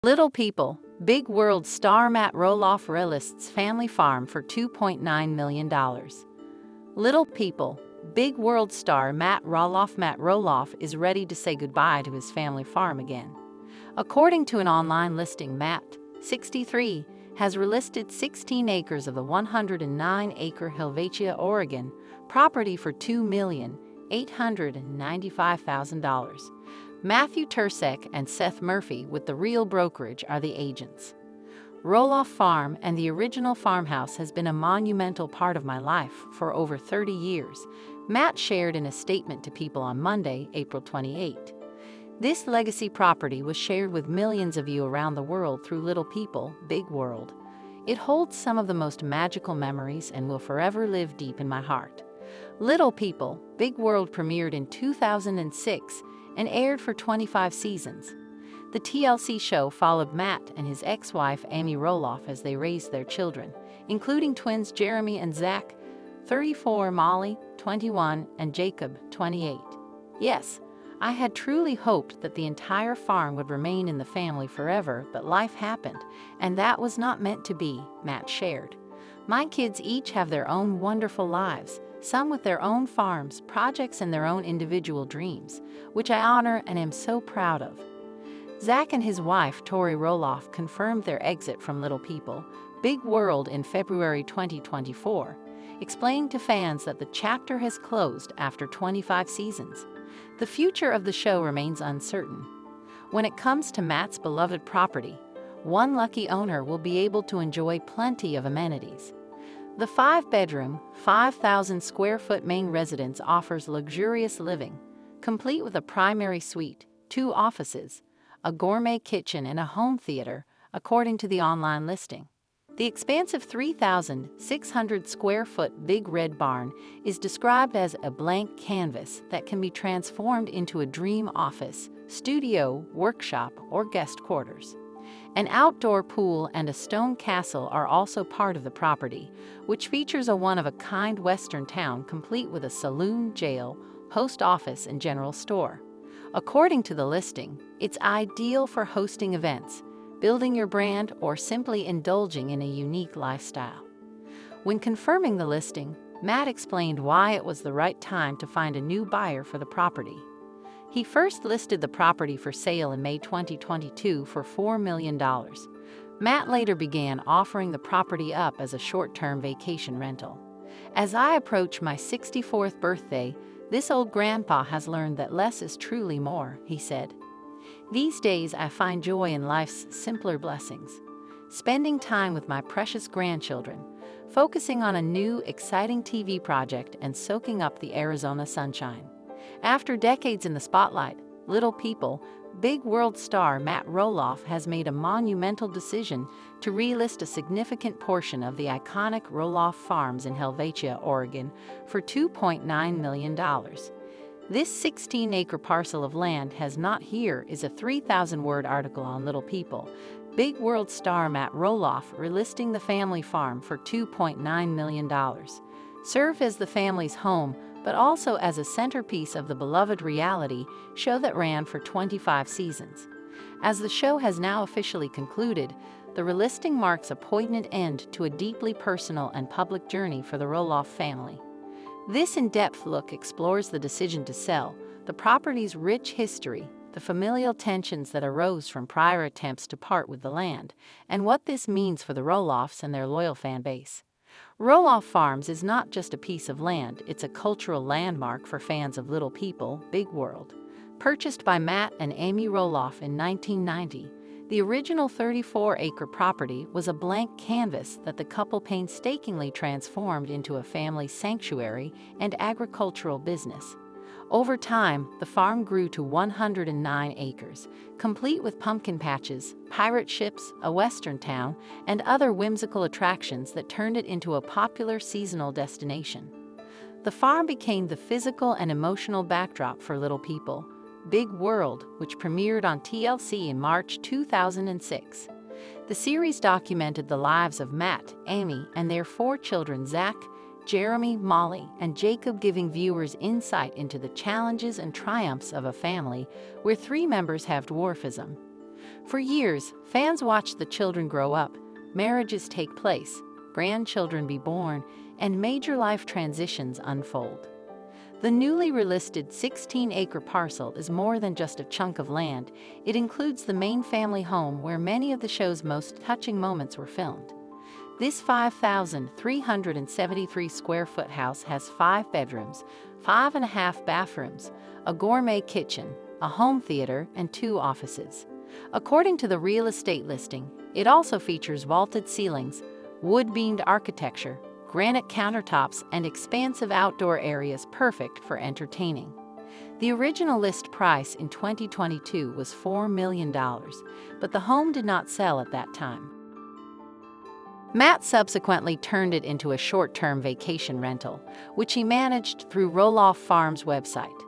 Little People, Big World star Matt Roloff relists family farm for $2.9 million. Little People, Big World star Matt Roloff is ready to say goodbye to his family farm again. According to an online listing, Matt, 63, has relisted 16 acres of the 109-acre Helvetia, Oregon, property for $2,895,000. Matthew Tursek and Seth Murphy with The Real Brokerage are the agents. Roloff Farm and the original farmhouse has been a monumental part of my life for over 30 years, Matt shared in a statement to People on Monday, April 28. This legacy property was shared with millions of you around the world through Little People, Big World. It holds some of the most magical memories and will forever live deep in my heart. Little People, Big World premiered in 2006 and aired for 25 seasons. The TLC show followed Matt and his ex-wife Amy Roloff as they raised their children, including twins Jeremy and Zach, 34, Molly, 21, and Jacob, 28. Yes, I had truly hoped that the entire farm would remain in the family forever, but life happened, and that was not meant to be, Matt shared. My kids each have their own wonderful lives, some with their own farms, projects, and their own individual dreams, which I honor and am so proud of. Zach and his wife, Tori Roloff, confirmed their exit from Little People, Big World in February 2024, explaining to fans that the chapter has closed after 25 seasons. The future of the show remains uncertain. When it comes to Matt's beloved property, one lucky owner will be able to enjoy plenty of amenities. The 5-bedroom, 5,000-square-foot main residence offers luxurious living, complete with a primary suite, 2 offices, a gourmet kitchen, and a home theater, according to the online listing. The expansive 3,600-square-foot Big Red Barn is described as a blank canvas that can be transformed into a dream office, studio, workshop, or guest quarters. An outdoor pool and a stone castle are also part of the property, which features a one-of-a-kind Western town complete with a saloon, jail, post office, and general store. According to the listing, it's ideal for hosting events, building your brand, or simply indulging in a unique lifestyle. When confirming the listing, Matt explained why it was the right time to find a new buyer for the property. He first listed the property for sale in May 2022 for $4 million. Matt later began offering the property up as a short-term vacation rental. As I approach my 64th birthday, this old grandpa has learned that less is truly more, he said. These days I find joy in life's simpler blessings, spending time with my precious grandchildren, focusing on a new, exciting TV project, and soaking up the Arizona sunshine. After decades in the spotlight, Little People, Big World star Matt Roloff has made a monumental decision to relist a significant portion of the iconic Roloff Farms in Helvetia, Oregon, for $2.9 million. This 16-acre parcel of land has not here is a 3,000-word article on Little People, Big World star Matt Roloff relisting the family farm for $2.9 million. Served as the family's home, but also as a centerpiece of the beloved reality show that ran for 25 seasons. As the show has now officially concluded, the relisting marks a poignant end to a deeply personal and public journey for the Roloff family. This in-depth look explores the decision to sell, the property's rich history, the familial tensions that arose from prior attempts to part with the land, and what this means for the Roloffs and their loyal fan base. Roloff Farms is not just a piece of land, it's a cultural landmark for fans of Little People, Big World. Purchased by Matt and Amy Roloff in 1990, the original 34-acre property was a blank canvas that the couple painstakingly transformed into a family sanctuary and agricultural business. Over time, the farm grew to 109 acres, complete with pumpkin patches, pirate ships, a western town, and other whimsical attractions that turned it into a popular seasonal destination. The farm became the physical and emotional backdrop for Little People, Big World, which premiered on TLC in March 2006. The series documented the lives of Matt, Amy, and their 4 children Zach, Jeremy, Molly, and Jacob, giving viewers insight into the challenges and triumphs of a family where 3 members have dwarfism. For years, fans watched the children grow up, marriages take place, grandchildren be born, and major life transitions unfold. The newly relisted 16-acre parcel is more than just a chunk of land. It includes the main family home where many of the show's most touching moments were filmed. This 5,373 square foot house has 5 bedrooms, 5.5 bathrooms, a gourmet kitchen, a home theater, and 2 offices. According to the real estate listing, it also features vaulted ceilings, wood-beamed architecture, granite countertops, and expansive outdoor areas perfect for entertaining. The original list price in 2022 was $4 million, but the home did not sell at that time. Matt subsequently turned it into a short-term vacation rental, which he managed through Roloff Farms' website.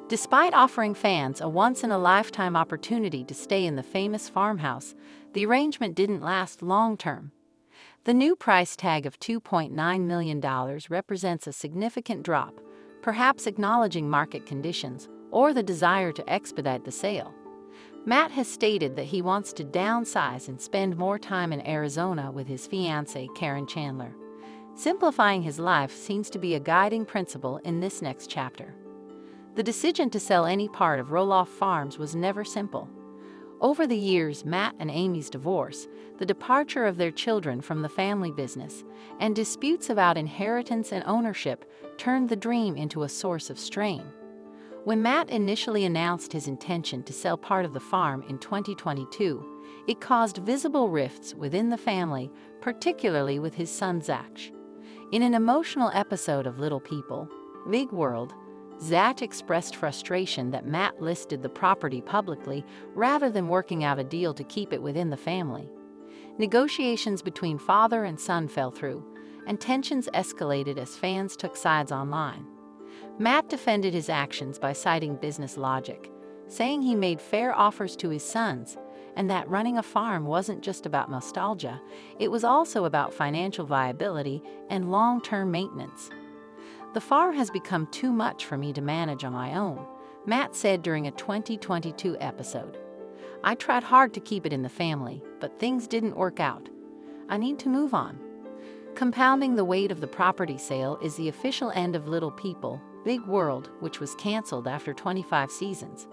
Despite offering fans a once-in-a-lifetime opportunity to stay in the famous farmhouse, the arrangement didn't last long-term. The new price tag of $2.9 million represents a significant drop, perhaps acknowledging market conditions or the desire to expedite the sale. Matt has stated that he wants to downsize and spend more time in Arizona with his fiancée, Karen Chandler. Simplifying his life seems to be a guiding principle in this next chapter. The decision to sell any part of Roloff Farms was never simple. Over the years, Matt and Amy's divorce, the departure of their children from the family business, and disputes about inheritance and ownership turned the dream into a source of strain. When Matt initially announced his intention to sell part of the farm in 2022, it caused visible rifts within the family, particularly with his son Zach. In an emotional episode of Little People, Big World, Zach expressed frustration that Matt listed the property publicly rather than working out a deal to keep it within the family. Negotiations between father and son fell through, and tensions escalated as fans took sides online. Matt defended his actions by citing business logic, saying he made fair offers to his sons and that running a farm wasn't just about nostalgia, it was also about financial viability and long-term maintenance. "The farm has become too much for me to manage on my own," Matt said during a 2022 episode. "I tried hard to keep it in the family, but things didn't work out. I need to move on." Compounding the weight of the property sale is the official end of Little People, Big World, which was canceled after 25 seasons.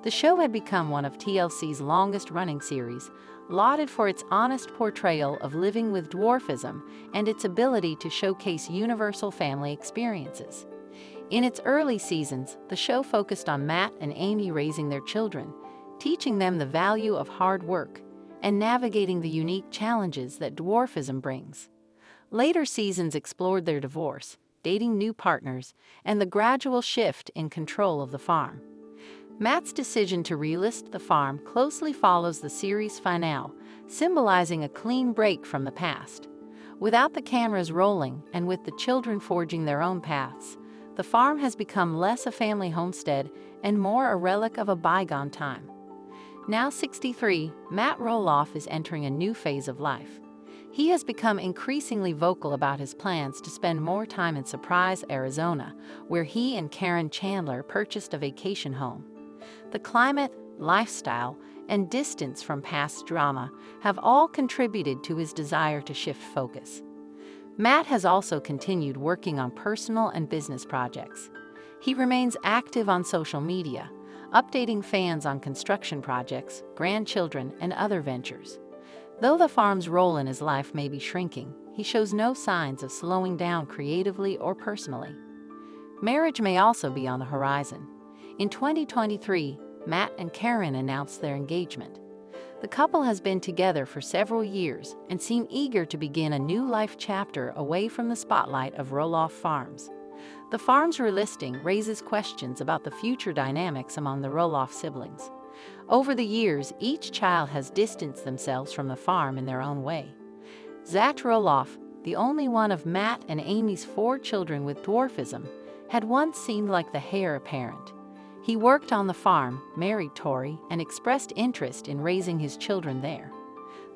The show had become one of TLC's longest-running series, lauded for its honest portrayal of living with dwarfism and its ability to showcase universal family experiences. In its early seasons, the show focused on Matt and Amy raising their children, teaching them the value of hard work and navigating the unique challenges that dwarfism brings. Later seasons explored their divorce, dating new partners, and the gradual shift in control of the farm. Matt's decision to relist the farm closely follows the series finale, symbolizing a clean break from the past. Without the cameras rolling and with the children forging their own paths, the farm has become less a family homestead and more a relic of a bygone time. Now 63, Matt Roloff is entering a new phase of life. He has become increasingly vocal about his plans to spend more time in Surprise, Arizona, where he and Karen Chandler purchased a vacation home. The climate, lifestyle, and distance from past drama have all contributed to his desire to shift focus. Matt has also continued working on personal and business projects. He remains active on social media, updating fans on construction projects, grandchildren, and other ventures. Though the farm's role in his life may be shrinking, he shows no signs of slowing down creatively or personally. Marriage may also be on the horizon. In 2023, Matt and Karen announced their engagement. The couple has been together for several years and seem eager to begin a new life chapter away from the spotlight of Roloff Farms. The farm's relisting raises questions about the future dynamics among the Roloff siblings. Over the years, each child has distanced themselves from the farm in their own way. Zach Roloff, the only one of Matt and Amy's 4 children with dwarfism, had once seemed like the heir apparent. He worked on the farm, married Tori, and expressed interest in raising his children there.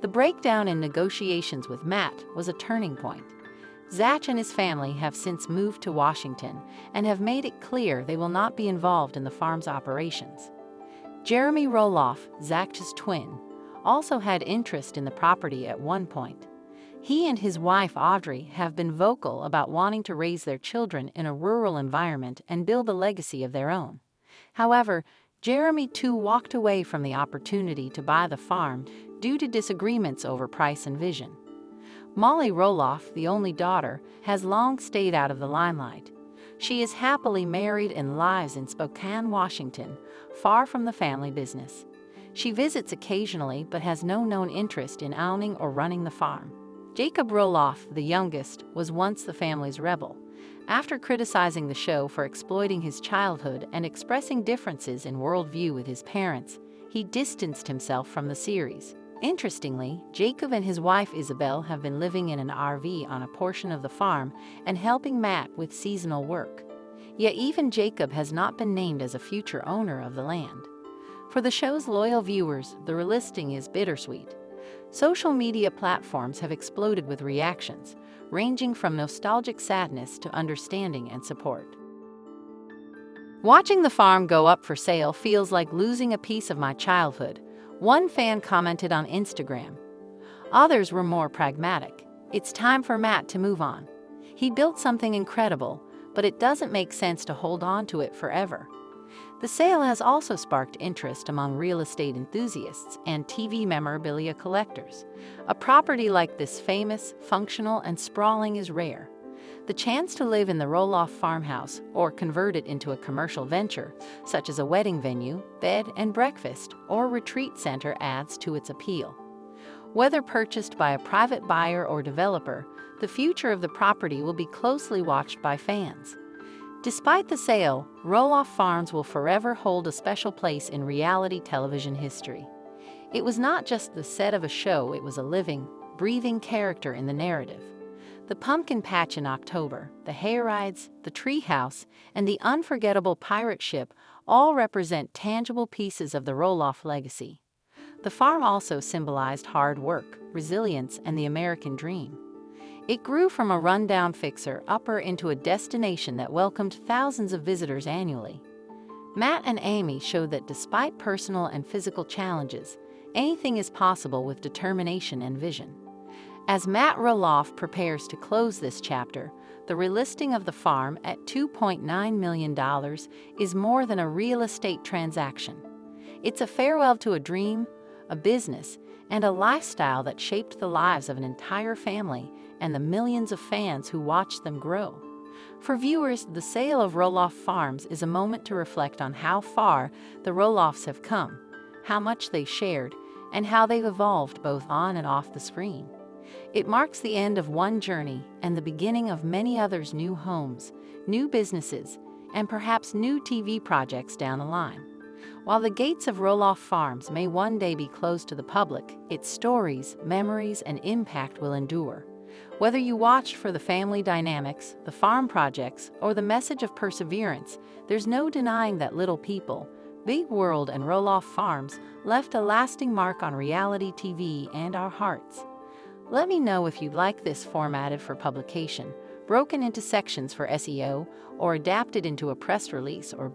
The breakdown in negotiations with Matt was a turning point. Zach and his family have since moved to Washington and have made it clear they will not be involved in the farm's operations. Jeremy Roloff, Zach's twin, also had interest in the property at one point. He and his wife Audrey have been vocal about wanting to raise their children in a rural environment and build a legacy of their own. However, Jeremy too walked away from the opportunity to buy the farm due to disagreements over price and vision. Molly Roloff, the only daughter, has long stayed out of the limelight. She is happily married and lives in Spokane, Washington, far from the family business. She visits occasionally but has no known interest in owning or running the farm. Jacob Roloff, the youngest, was once the family's rebel. After criticizing the show for exploiting his childhood and expressing differences in worldview with his parents, he distanced himself from the series. Interestingly, Jacob and his wife Isabel have been living in an RV on a portion of the farm and helping Matt with seasonal work. Yet even Jacob has not been named as a future owner of the land. For the show's loyal viewers, the relisting is bittersweet. Social media platforms have exploded with reactions, ranging from nostalgic sadness to understanding and support. Watching the farm go up for sale feels like losing a piece of my childhood, one fan commented on Instagram. Others were more pragmatic. It's time for Matt to move on. He built something incredible, but it doesn't make sense to hold on to it forever. The sale has also sparked interest among real estate enthusiasts and TV memorabilia collectors. A property like this famous, functional, and sprawling is rare. The chance to live in the Roloff farmhouse or convert it into a commercial venture, such as a wedding venue, bed and breakfast, or retreat center adds to its appeal. Whether purchased by a private buyer or developer, the future of the property will be closely watched by fans. Despite the sale, Roloff Farms will forever hold a special place in reality television history. It was not just the set of a show, it was a living, breathing character in the narrative. The pumpkin patch in October, the hayrides, the treehouse, and the unforgettable pirate ship all represent tangible pieces of the Roloff legacy. The farm also symbolized hard work, resilience, and the American dream. It grew from a rundown fixer-upper into a destination that welcomed thousands of visitors annually. Matt and Amy showed that despite personal and physical challenges, anything is possible with determination and vision. As Matt Roloff prepares to close this chapter, the relisting of the farm at $2.9 million is more than a real estate transaction. It's a farewell to a dream, a business, and a lifestyle that shaped the lives of an entire family and the millions of fans who watched them grow. For viewers, the sale of Roloff Farms is a moment to reflect on how far the Roloffs have come, how much they shared, and how they've evolved both on and off the screen. It marks the end of one journey and the beginning of many others' new homes, new businesses, and perhaps new TV projects down the line. While the gates of Roloff Farms may one day be closed to the public, its stories, memories, and impact will endure. Whether you watched for the family dynamics, the farm projects, or the message of perseverance, there's no denying that Little People, Big World, and Roloff Farms left a lasting mark on reality TV and our hearts. Let me know if you'd like this formatted for publication, broken into sections for SEO, or adapted into a press release or